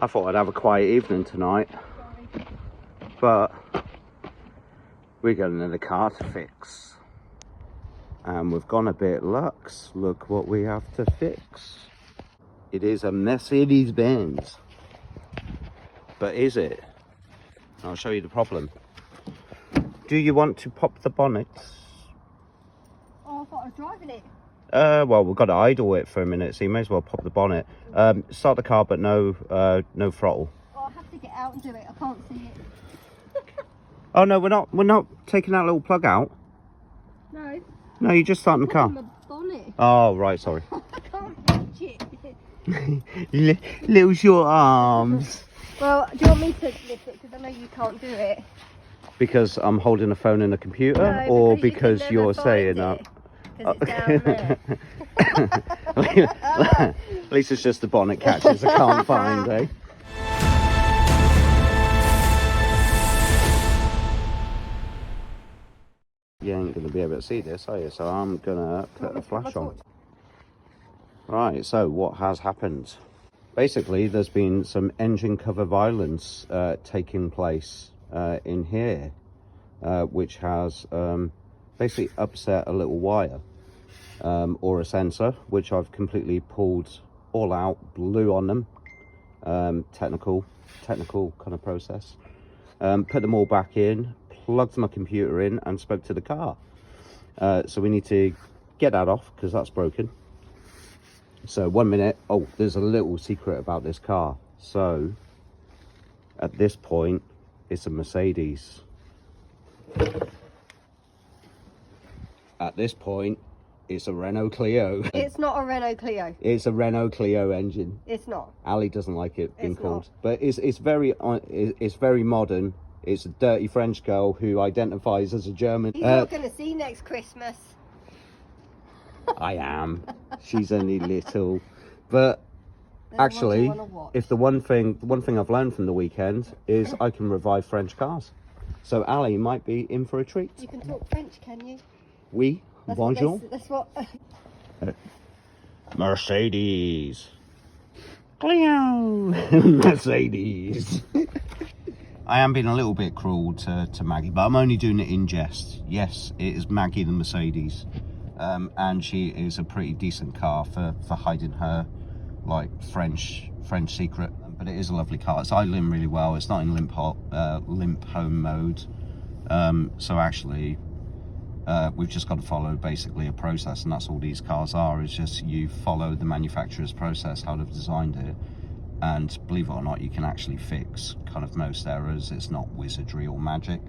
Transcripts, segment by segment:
I thought I'd have a quiet evening tonight, but we're going in the car to fix. And we've gone a bit luxe. Look what we have to fix. It is a Mercedes Benz. But is it? I'll show you the problem. Do you want to pop the bonnet? Oh, I thought I was driving it. Well, we've got to idle it for a minute, so you may as well pop the bonnet. Start the car, but no throttle. Oh, I have to get out and do it. I can't see it. Oh no, we're not taking that little plug out. No. No, you're just starting the car. My bonnet. Oh right, sorry. I can't reach it. Little short arms. Well, do you want me to lift it? Because I know you can't do it. Because I'm holding a phone and a computer, No, or because because you you're can never saying find that? Because it's down there. At least it's just the bonnet catches I can't find, eh? You ain't going to be able to see this, are you? So I'm going to put a flash on. Right, so what has happened? Basically, there's been some engine cover violence taking place in here, which has basically upset a little wire or a sensor, which I've completely pulled all out, blew on them, technical kind of process, put them all back in, plugged my computer in and spoke to the car. So we need to get that off because that's broken. So 1 minute. Oh, there's a little secret about this car. So at this point it's a Mercedes. At this point it's a Renault Clio. It's not a Renault Clio. It's a Renault Clio engine. It's not. Ali doesn't like it being called, not. but it's very modern. It's a dirty French girl who identifies as a German. He's not going to see next Christmas. I am. She's only little, but There's actually, one to watch. if the one thing I've learned from the weekend is I can revive French cars. So Ali might be in for a treat. You can talk French, can you? Oui, bonjour. That's what. Mercedes. Clio. Mercedes. I am being a little bit cruel to Maggie, but I'm only doing it in jest. Yes, it is Maggie the Mercedes. And she is a pretty decent car for hiding her like French secret, but it is a lovely car. It's idling really well. It's not in limp home mode. So actually we've just got to follow basically a process, and that's all these cars are. It's just you follow the manufacturer's process, how they've designed it, and believe it or not, you can actually fix kind of most errors. It's not wizardry or magic.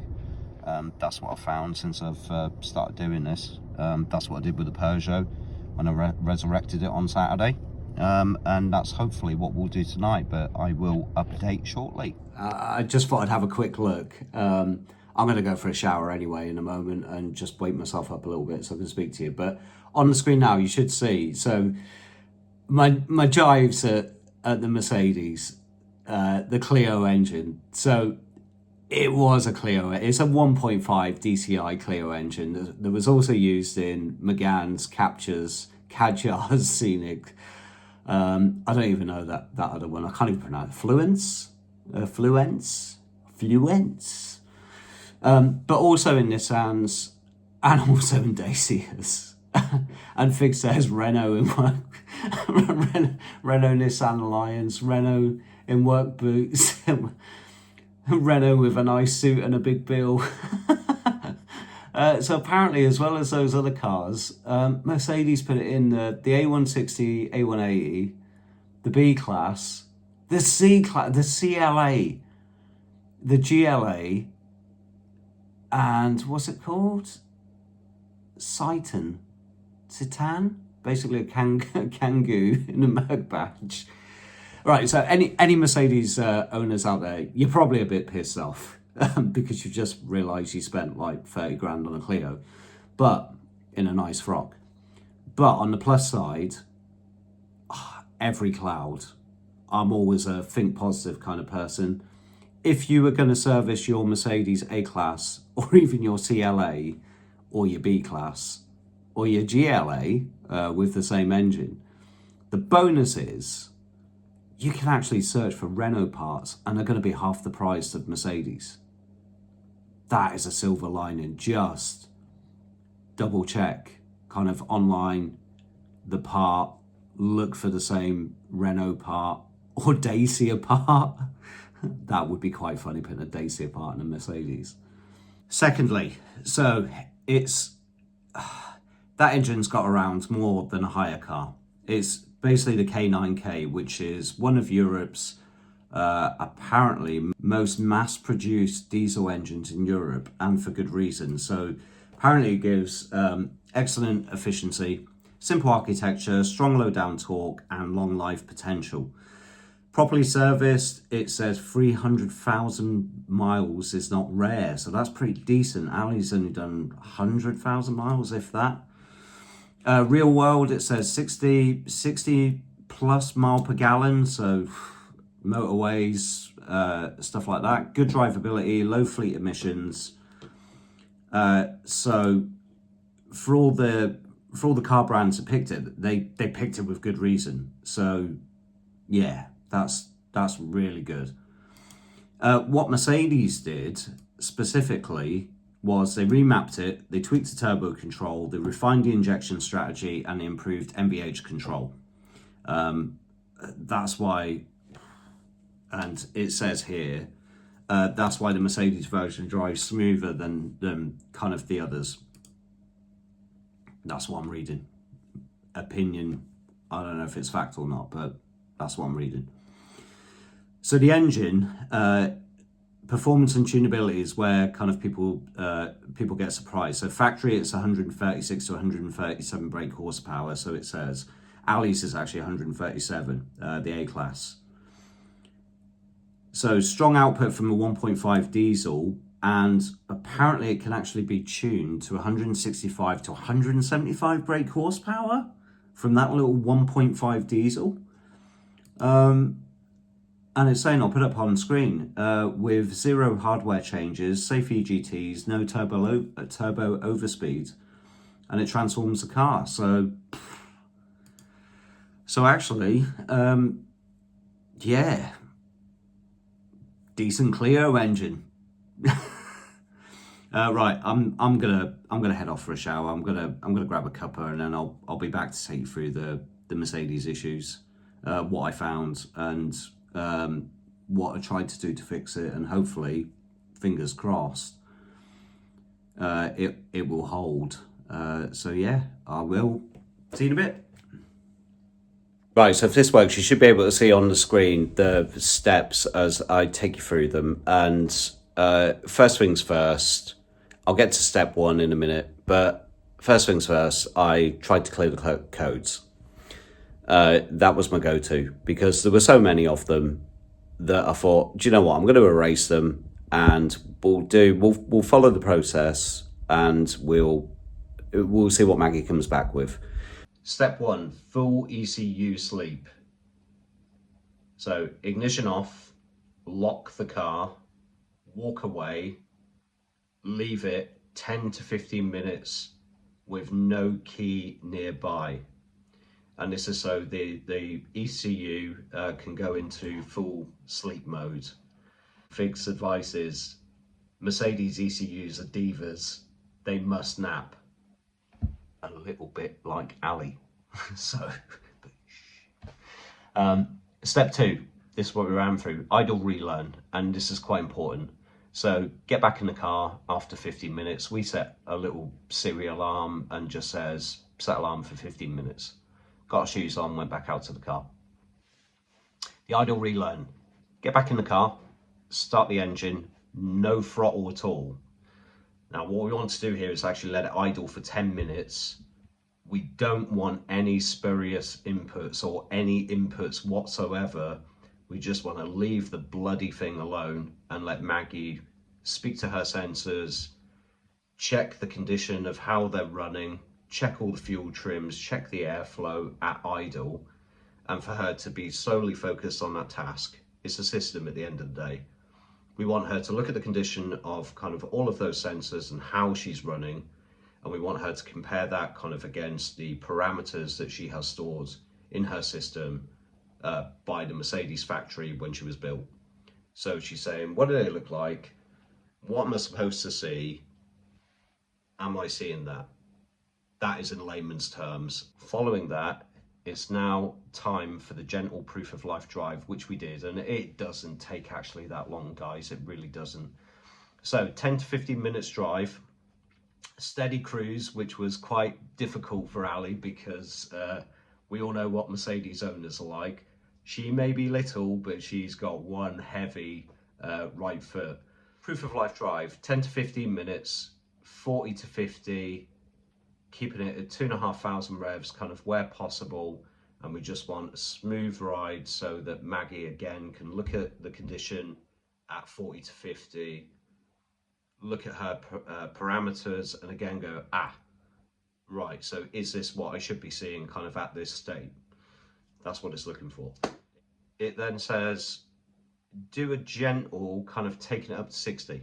That's what I've found since I've started doing this. That's what I did with the Peugeot when I resurrected it on Saturday. And that's hopefully what we'll do tonight, but I will update shortly. I just thought I'd have a quick look. I'm going to go for a shower anyway in a moment and just wake myself up a little bit so I can speak to you. But on the screen now, you should see. So my jives at the Mercedes, the Clio engine. So it was a Clio. It's a 1.5 DCI Clio engine that was also used in Megane's, Kadjar's Scenic. I don't even know that other one. I can't even pronounce it. Fluence. But also in Nissans and also in Dacias. And Fig says Renault in work. Renault Nissan Alliance. Renault in work boots. Renault with a nice suit and a big bill. So apparently, as well as those other cars, Mercedes put it in the A160, A180, the B class, the C class, the CLA, the GLA, and what's it called? Citan, basically a Kangoo in a Merc badge. Right, so any Mercedes owners out there, you're probably a bit pissed off because you just realised you spent like 30 grand on a Clio, but in a nice frock. But on the plus side, every cloud. I'm always a think positive kind of person. If you were going to service your Mercedes A-Class or even your CLA or your B-Class or your GLA with the same engine, the bonus is you can actually search for Renault parts and they're going to be half the price of Mercedes. That is a silver lining. Just double check kind of online the part, look for the same Renault part or Dacia part. That would be quite funny, putting a Dacia part in a Mercedes. Secondly, so it's that engine's got around more than a hire car. It's basically the K9K, which is one of Europe's apparently most mass-produced diesel engines in Europe, and for good reason. So apparently it gives excellent efficiency, simple architecture, strong low-down torque, and long life potential. Properly serviced, it says 300,000 miles is not rare, so that's pretty decent. Ali's only done 100,000 miles, if that. Real world, it says 60 plus mile per gallon, so motorways, stuff like that. Good drivability, low fleet emissions. So for all the car brands that picked it, they picked it with good reason. So yeah, that's really good. What Mercedes did specifically was they remapped it, they tweaked the turbo control, they refined the injection strategy, and they improved MVH control. That's why, and it says here, that's why the Mercedes version drives smoother than kind of the others. That's what I'm reading. Opinion, I don't know if it's fact or not, but that's what I'm reading. So the engine, performance and tunability is where kind of people get surprised. So factory, it's 136 to 137 brake horsepower. So it says Ali's is actually 137, the A-Class. So strong output from a 1.5 diesel, and apparently it can actually be tuned to 165 to 175 brake horsepower from that little 1.5 diesel. And it's saying, I'll put it up on screen, with 0 hardware changes, safe EGTs, no turbo overspeed, and it transforms the car. So actually, yeah, decent Clio engine. Right, I'm gonna head off for a shower. I'm gonna grab a cuppa, and then I'll be back to take you through the Mercedes issues, what I found, and what I tried to do to fix it, and hopefully, fingers crossed, it will hold. So yeah, I will see you in a bit. Right, so if this works, you should be able to see on the screen the steps as I take you through them. And first things first, I'll get to step 1 in a minute, but first things first, I tried to clear the codes. That was my go-to, because there were so many of them that I thought, do you know what, I'm going to erase them, and we'll follow the process, and we'll see what Maggie comes back with. Step 1, full ECU sleep. So ignition off, lock the car, walk away, leave it 10 to 15 minutes with no key nearby. And this is so the ECU can go into full sleep mode. Fix advice is, Mercedes ECUs are divas. They must nap. A little bit like Ali. So, step 2, this is what we ran through, idle relearn, and this is quite important. So get back in the car after 15 minutes. We set a little Siri alarm and just says, set alarm for 15 minutes. Got our shoes on, went back out to the car. The idle relearn, get back in the car, start the engine, no throttle at all. Now what we want to do here is actually let it idle for 10 minutes. We don't want any spurious inputs or any inputs whatsoever. We just want to leave the bloody thing alone and let Maggie speak to her sensors, check the condition of how they're running, check all the fuel trims, check the airflow at idle, and for her to be solely focused on that task. It's a system at the end of the day. We want her to look at the condition of kind of all of those sensors and how she's running, and we want her to compare that kind of against the parameters that she has stored in her system by the Mercedes factory when she was built. So she's saying, what do they look like? What am I supposed to see? Am I seeing that? That is in layman's terms. Following that, it's now time for the gentle proof of life drive, which we did. And it doesn't take actually that long, guys. It really doesn't. So 10 to 15 minutes drive, steady cruise, which was quite difficult for Ali because we all know what Mercedes owners are like. She may be little, but she's got one heavy right foot. Proof of life drive, 10 to 15 minutes, 40 to 50, keeping it at 2,500 revs, kind of where possible. And we just want a smooth ride so that Maggie again can look at the condition at 40 to 50, look at her parameters, and again go, right, so is this what I should be seeing kind of at this state? That's what it's looking for. It then says, do a gentle kind of taking it up to 60.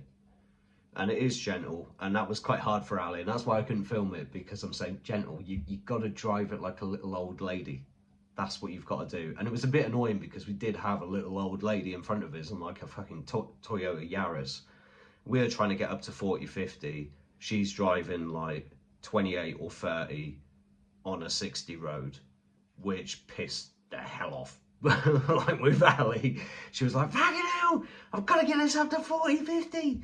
And it is gentle, and that was quite hard for Ali, and that's why I couldn't film it, because I'm saying gentle, you got to drive it like a little old lady. That's what you've got to do. And it was a bit annoying because we did have a little old lady in front of us and like a fucking Toyota Yaris. We're trying to get up to 40, 50. She's driving like 28 or 30 on a 60 road, which pissed the hell off. Like with Ali, she was like, fucking hell, I've got to get this up to 40, 50.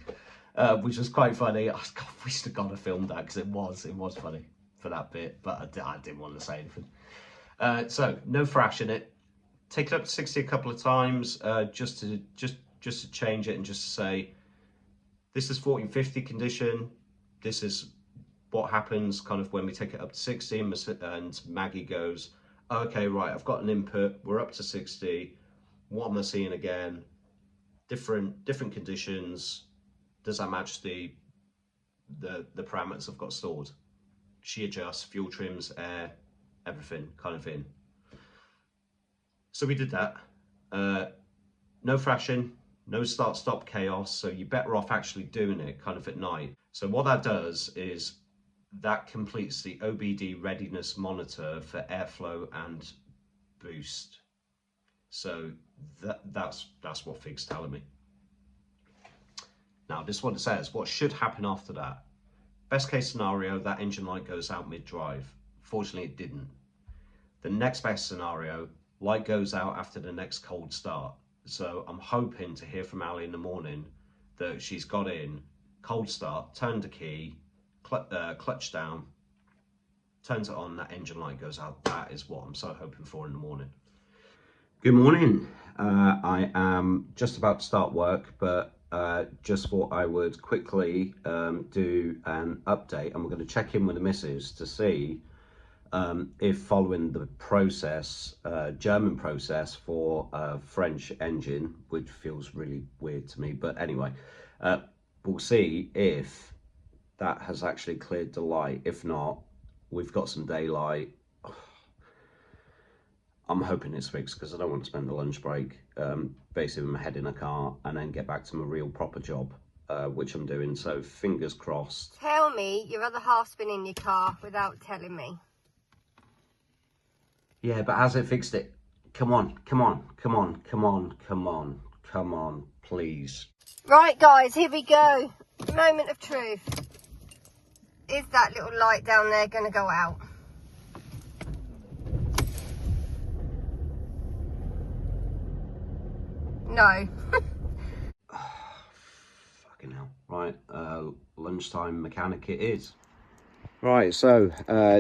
Which was quite funny. I wish to God I filmed that because it was funny for that bit, but I didn't want to say anything. So no thrashing it. Take it up to 60 a couple of times, just to change it and just to say, this is 40 and 50 condition. This is what happens kind of when we take it up to 60, and Maggie goes, okay, right, I've got an input, we're up to 60. What am I seeing again? Different conditions. Does that match the parameters I've got stored? She adjusts, fuel trims, air, everything kind of in. So we did that. No thrashing, no start-stop chaos. So you're better off actually doing it kind of at night. So what that does is that completes the OBD readiness monitor for airflow and boost. So that's what Fig's telling me. Now, this is what it says. What should happen after that? Best case scenario, that engine light goes out mid-drive. Fortunately, it didn't. The next best scenario, light goes out after the next cold start. So I'm hoping to hear from Ali in the morning that she's got in, cold start, turned the key, clutch down, turns it on, that engine light goes out. That is what I'm so hoping for in the morning. Good morning. I am just about to start work, but just thought I would quickly do an update, and we're going to check in with the missus to see if following the process, German process for a French engine, which feels really weird to me, but anyway, we'll see if that has actually cleared the light. If not, we've got some daylight. I'm hoping it's fixed because I don't want to spend the lunch break basically in my head in a car and then get back to my real proper job, which I'm doing. So fingers crossed. Tell me your other half's been in your car without telling me. Yeah, but has it fixed it? Come on, come on, come on, come on, come on, come on, please. Right, guys, here we go. Moment of truth. Is that little light down there going to go out? No. Fucking hell. Right, lunchtime mechanic it is. Right, so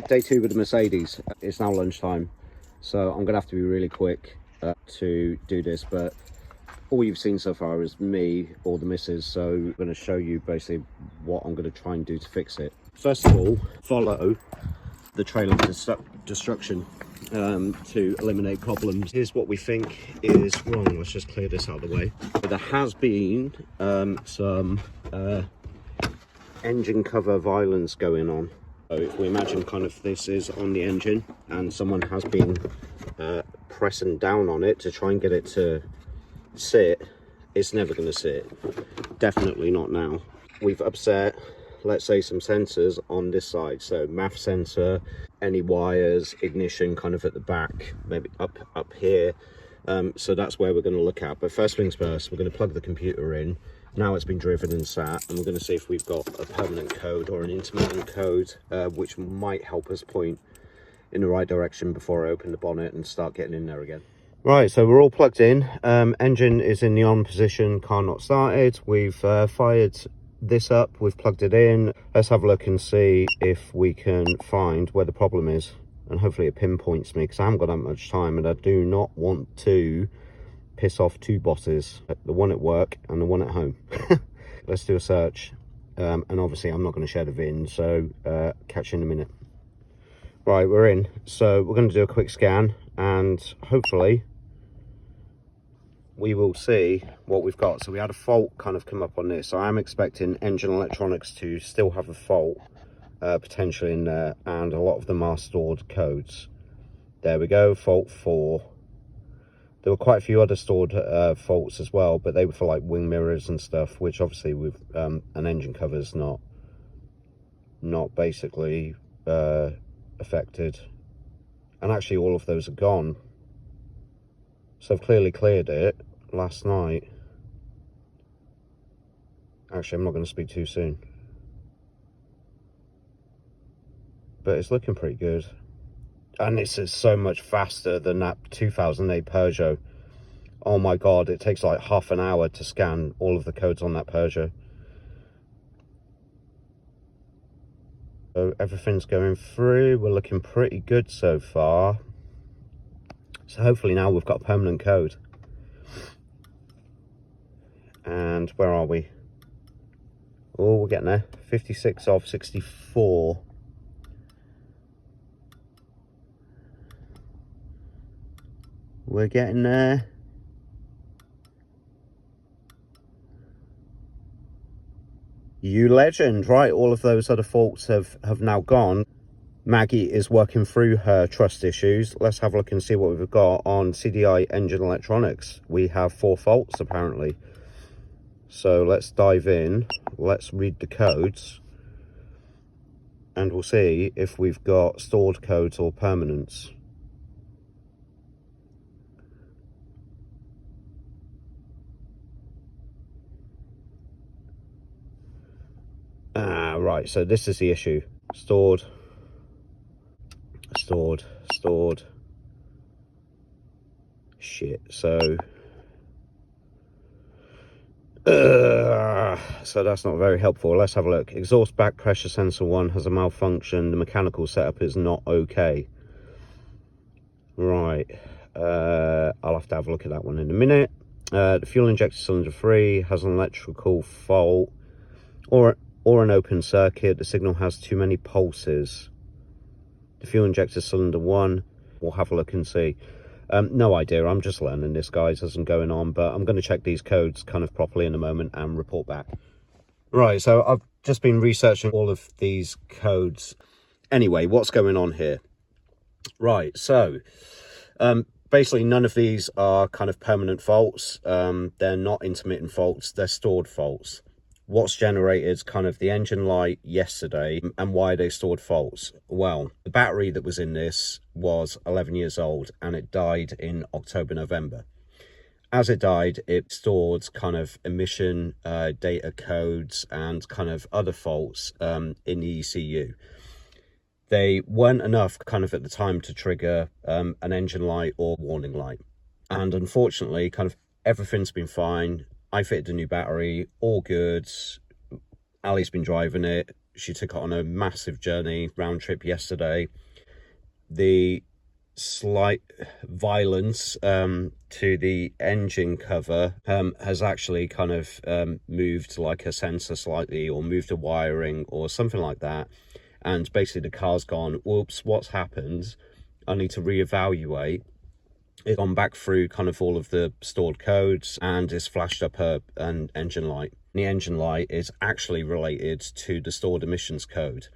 day 2 with the Mercedes. It's now lunchtime, so I'm gonna have to be really quick to do this, but all you've seen so far is me or the missus, so I'm gonna show you basically what I'm gonna try and do to fix it. First of all, follow the trail of destruction to eliminate problems. Here's what we think is wrong. Let's just clear this out of the way. There has been some engine cover violence going on. So if we imagine kind of this is on the engine and someone has been pressing down on it to try and get it to sit, it's never going to sit. Definitely not now. We've upset, let's say, some sensors on this side. So MAF sensor, any wires, ignition kind of at the back, maybe up here. So that's where we're going to look at. But first things first, we're going to plug the computer in. Now it's been driven and sat, and we're going to see if we've got a permanent code or an intermittent code, which might help us point in the right direction before I open the bonnet and start getting in there again. Right, so we're all plugged in. Engine is in the on position, car not started. We've fired this up, we've plugged it in. Let's have a look and see if we can find where the problem is, and hopefully it pinpoints me, because I haven't got that much time and I do not want to piss off two bosses, the one at work and the one at home. Let's do a search, and obviously I'm not going to share the VIN, so catch you in a minute. Right, we're in, so we're going to do a quick scan and hopefully we will see what we've got. So we had a fault kind of come up on this, so I'm expecting engine electronics to still have a fault potentially in there, and a lot of them are stored codes. There we go, fault 4. There were quite a few other stored faults as well, but they were for like wing mirrors and stuff, which obviously with an engine cover's not basically affected. And actually all of those are gone. So I've clearly cleared it last night. Actually, I'm not going to speak too soon, but it's looking pretty good. And this is so much faster than that 2008 Peugeot. Oh my god, it takes like half an hour to scan all of the codes on that Peugeot. So everything's going through. We're looking pretty good so far. So hopefully now we've got a permanent code. And where are we? Oh, we're getting there. 56 of 64. We're getting there. You legend. Right, all of those other faults have now gone. Maggie is working through her trust issues. Let's have a look and see what we've got on CDI engine electronics. We have 4 faults apparently. So let's dive in. Let's read the codes. And we'll see if we've got stored codes or permanents. Right, so this is the issue. Stored. Shit, so that's not very helpful. Let's have a look. Exhaust back pressure sensor 1 has a malfunction. The mechanical setup is not okay. Right, I'll have to have a look at that one in a minute. The fuel injector cylinder 3 has an electrical fault or an open circuit. The signal has too many pulses. The fuel injector cylinder 1, we'll have a look and see. No idea, I'm just learning this, guys, as I'm going on, but I'm going to check these codes kind of properly in a moment and report back. Right, so I've just been researching all of these codes. Anyway, what's going on here? Right, so basically none of these are kind of permanent faults. They're not intermittent faults, they're stored faults. What's generated kind of the engine light yesterday, and why they stored faults? Well, the battery that was in this was 11 years old and it died in October, November. As it died, it stored kind of emission data codes and kind of other faults in the ECU. They weren't enough kind of at the time to trigger an engine light or warning light. And unfortunately, kind of everything's been fine. I fitted a new battery, all good. Ali's been driving it. She took it on a massive journey, round trip yesterday. The slight violence to the engine cover has actually kind of moved like a sensor slightly, or moved a wiring or something like that. And basically the car's gone, whoops, what's happened? I need to reevaluate. It's gone back through kind of all of the stored codes and it's flashed up an engine light. The engine light is actually related to the stored emissions code.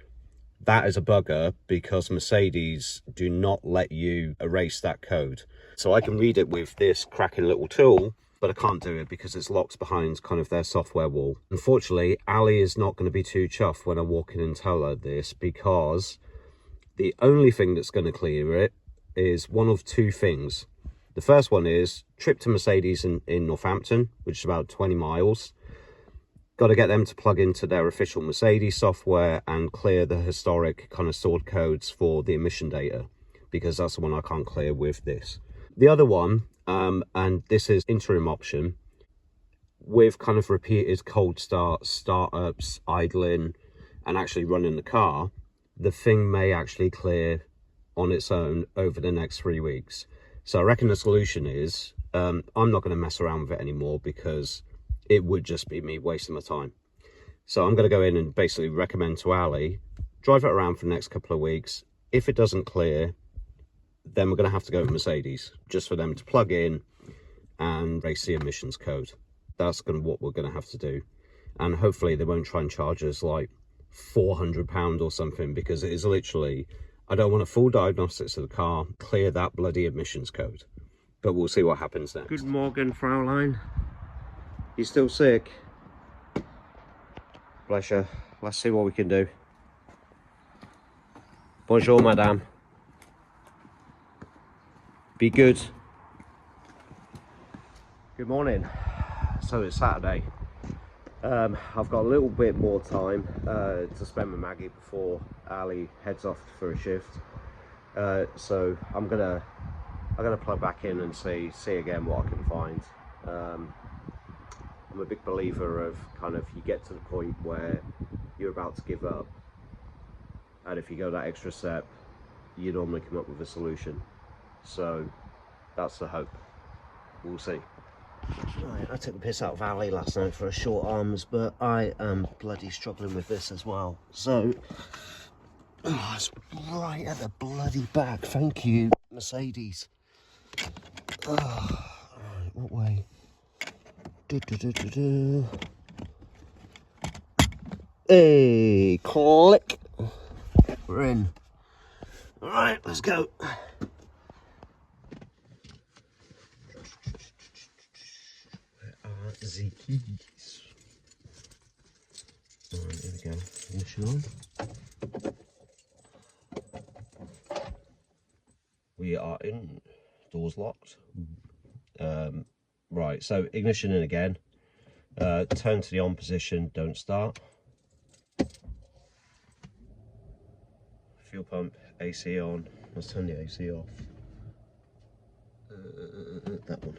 That is a bugger because Mercedes do not let you erase that code. So I can read it with this cracking little tool, but I can't do it because it's locked behind kind of their software wall. Unfortunately, Ali is not going to be too chuffed when I walk in and tell her this, because the only thing that's going to clear it is one of two things. The first one is trip to Mercedes in Northampton, which is about 20 miles. Got to get them to plug into their official Mercedes software and clear the historic kind of stored codes for the emission data, because that's the one I can't clear with this. The other one, and this is interim option, with kind of repeated cold starts, startups, idling, and actually running the car, the thing may actually clear on its own over the next 3 weeks. So I reckon the solution is, I'm not going to mess around with it anymore, because it would just be me wasting my time. So I'm going to go in and basically recommend to Ali, drive it around for the next couple of weeks. If it doesn't clear, then we're going to have to go to Mercedes, just for them to plug in and race the emissions code. That's what we're going to have to do. And hopefully they won't try and charge us like £400 or something, because it is literally, I don't want a full diagnostics of the car, clear that bloody emissions code. But we'll see what happens next. Good morning, Fraulein. You still sick? Bless you. Let's see what we can do. Bonjour, madame. Be good. Good morning. So it's Saturday. I've got a little bit more time to spend with Maggie before Ali heads off for a shift. So I'm gonna plug back in and see again what I can find. I'm a big believer of kind of, you get to the point where you're about to give up, and if you go that extra step, you normally come up with a solution. So that's the hope. We'll see. Right, I took the piss out of Ali last night for a short arms, but I am bloody struggling with this as well. So, it's right at the bloody back. Thank you, Mercedes. Right, what way? Hey, click. We're in. All right, let's go. The keys. Alright, here we go. Ignition on. We are in. Doors locked. Right, so ignition in again. Turn to the on position, don't start. Fuel pump, AC on. Let's turn the AC off. That one.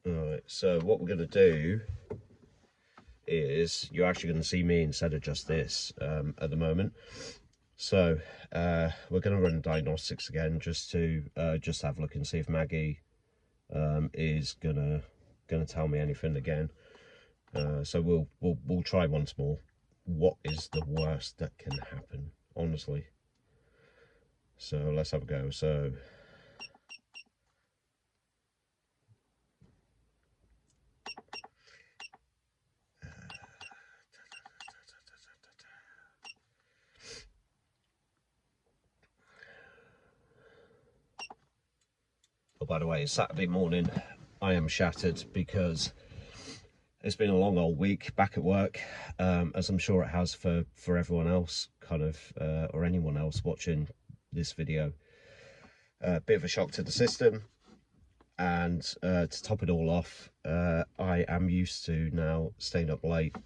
Alright, so what we're going to do is, you're actually going to see me instead of just this at the moment. So we're going to run diagnostics again, just to have a look and see if Maggie is gonna tell me anything again. So we'll try once more. What is the worst that can happen, honestly? So let's have a go. So oh, by the way, it's Saturday morning. I am shattered because it's been a long old week back at work, as I'm sure it has for everyone else, kind of, or anyone else watching this video. Bit of a shock to the system, and to top it all off, I am used to now staying up late,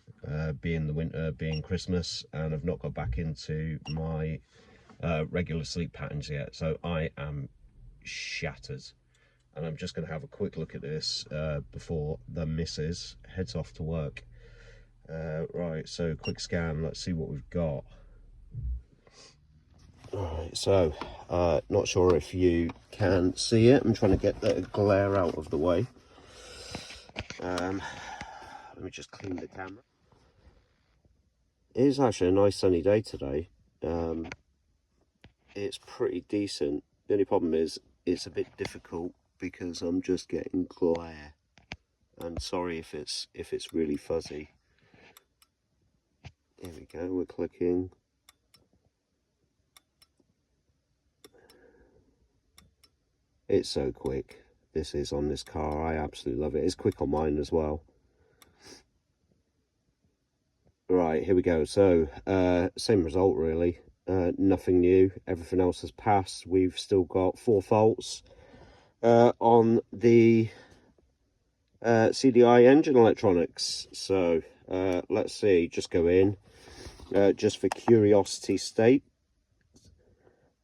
being the winter, being Christmas, and I've not got back into my regular sleep patterns yet, so I am shattered. And I'm just going to have a quick look at this before the missus heads off to work. Right, so quick scan, let's see what we've got. Alright, so not sure if you can see it. I'm trying to get the glare out of the way. Let me just clean the camera. It is actually a nice sunny day today. It's pretty decent. The only problem is it's a bit difficult because I'm just getting glare, and sorry if it's really fuzzy. Here we go, we're clicking. It's so quick. This is on this car. I absolutely love it. It's quick on mine as well. Right, here we go. So, same result really. Nothing new. Everything else has passed. We've still got 4 faults on the CDI engine electronics. So, let's see. Just go in, just for curiosity's sake,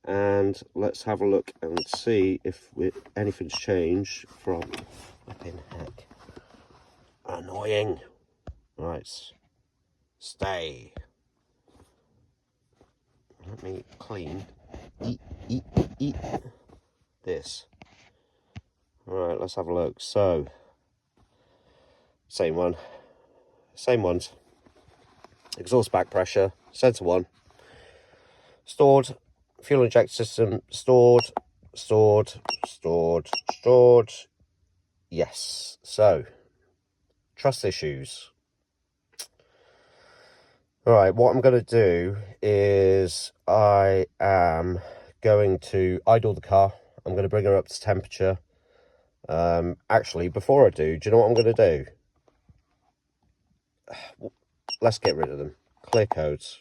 and let's have a look and see if anything's changed from flipping heck. Annoying. Right. Stay. Let me clean. Eat this. Alright, let's have a look. So, same ones. Exhaust back pressure, sensor 1. Stored. Fuel injector system, stored. Yes. So, trust issues. Alright, what I'm going to do is I am going to idle the car. I'm going to bring her up to temperature. Actually, before I do you know what I'm going to do? Let's get rid of them. Clear codes.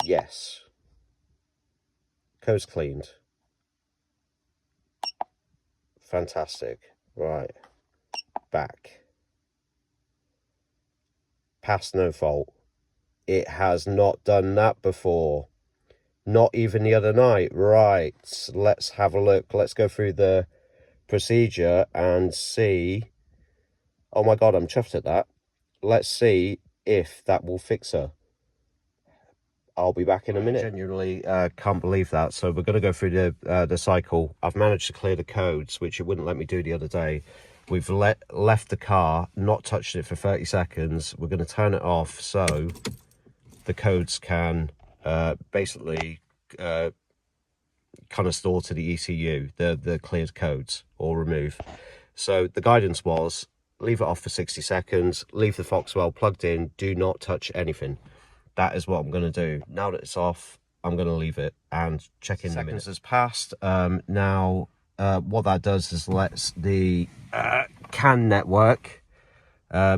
Yes. Codes cleaned. Fantastic. Right. Back. Pass no fault. It has not done that before. Not even the other night. Right. Let's have a look. Let's go through the procedure and see. Oh my god, I'm chuffed at that. Let's see if that will fix her. I'll be back in a minute. I genuinely can't believe that. So we're going to go through the cycle. I've managed to clear the codes, which it wouldn't let me do the other day. We've left the car, not touched it for 30 seconds. We're going to turn it off so the codes can basically kind of store to the ECU, the cleared codes, or remove. So the guidance was, leave it off for 60 seconds, leave the Foxwell plugged in, do not touch anything. That is what I'm going to do. Now that it's off, I'm going to leave it and check in. Seconds has passed. Now, what that does is lets the CAN network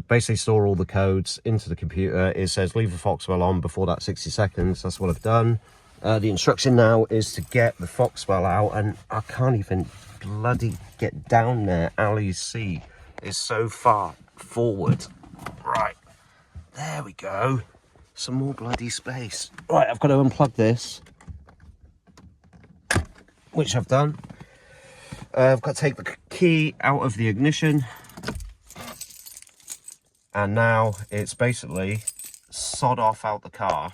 basically store all the codes into the computer. It says leave the Foxwell on before that 60 seconds. That's what I've done. The instruction now is to get the Foxwell out, and I can't even bloody get down there. Ali's seat is so far forward. Right, there we go. Some more bloody space. Right, I've got to unplug this, which I've done. I've got to take the key out of the ignition, and now it's basically sod off out the car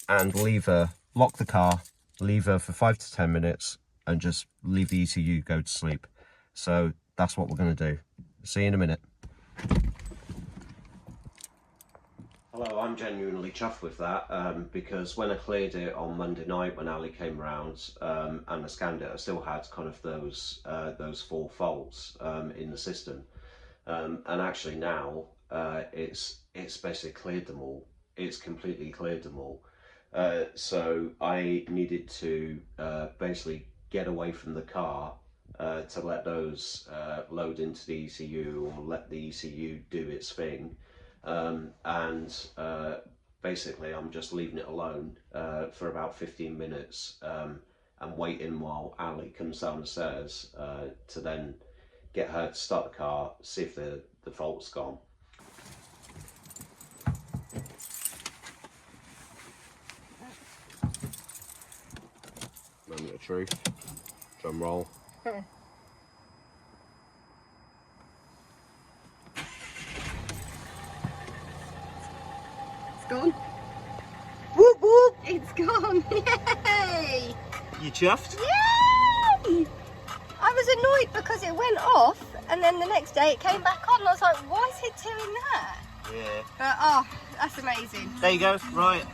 and leave her, lock the car, leave her for 5 to 10 minutes, and just leave the ECU go to sleep. So that's what we're going to do. See you in a minute. Hello, I'm genuinely chuffed with that because when I cleared it on Monday night when Ali came round and I scanned it, I still had kind of those 4 faults in the system, and actually now it's basically cleared them all. It's completely cleared them all. So I needed to basically get away from the car to let those load into the ECU, or let the ECU do its thing. Basically I'm just leaving it alone for about 15 minutes and waiting while Ali comes down the stairs to then get her to start the car, see if the fault's gone. Moment of truth. Drum roll. Gone. Whoop whoop, it's gone. Yay! You chuffed? Yay! I was annoyed because it went off and then the next day it came back on and I was like, why is it doing that? Yeah. But oh, that's amazing. There you go, right.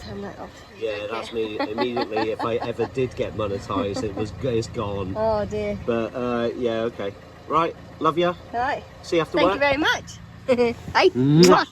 Turn that off. Yeah, that's me immediately. If I ever did get monetised, it's gone. Oh dear. But yeah, okay. Right, love you. Right. See you after Thank work. you very much. Bye. Mwah.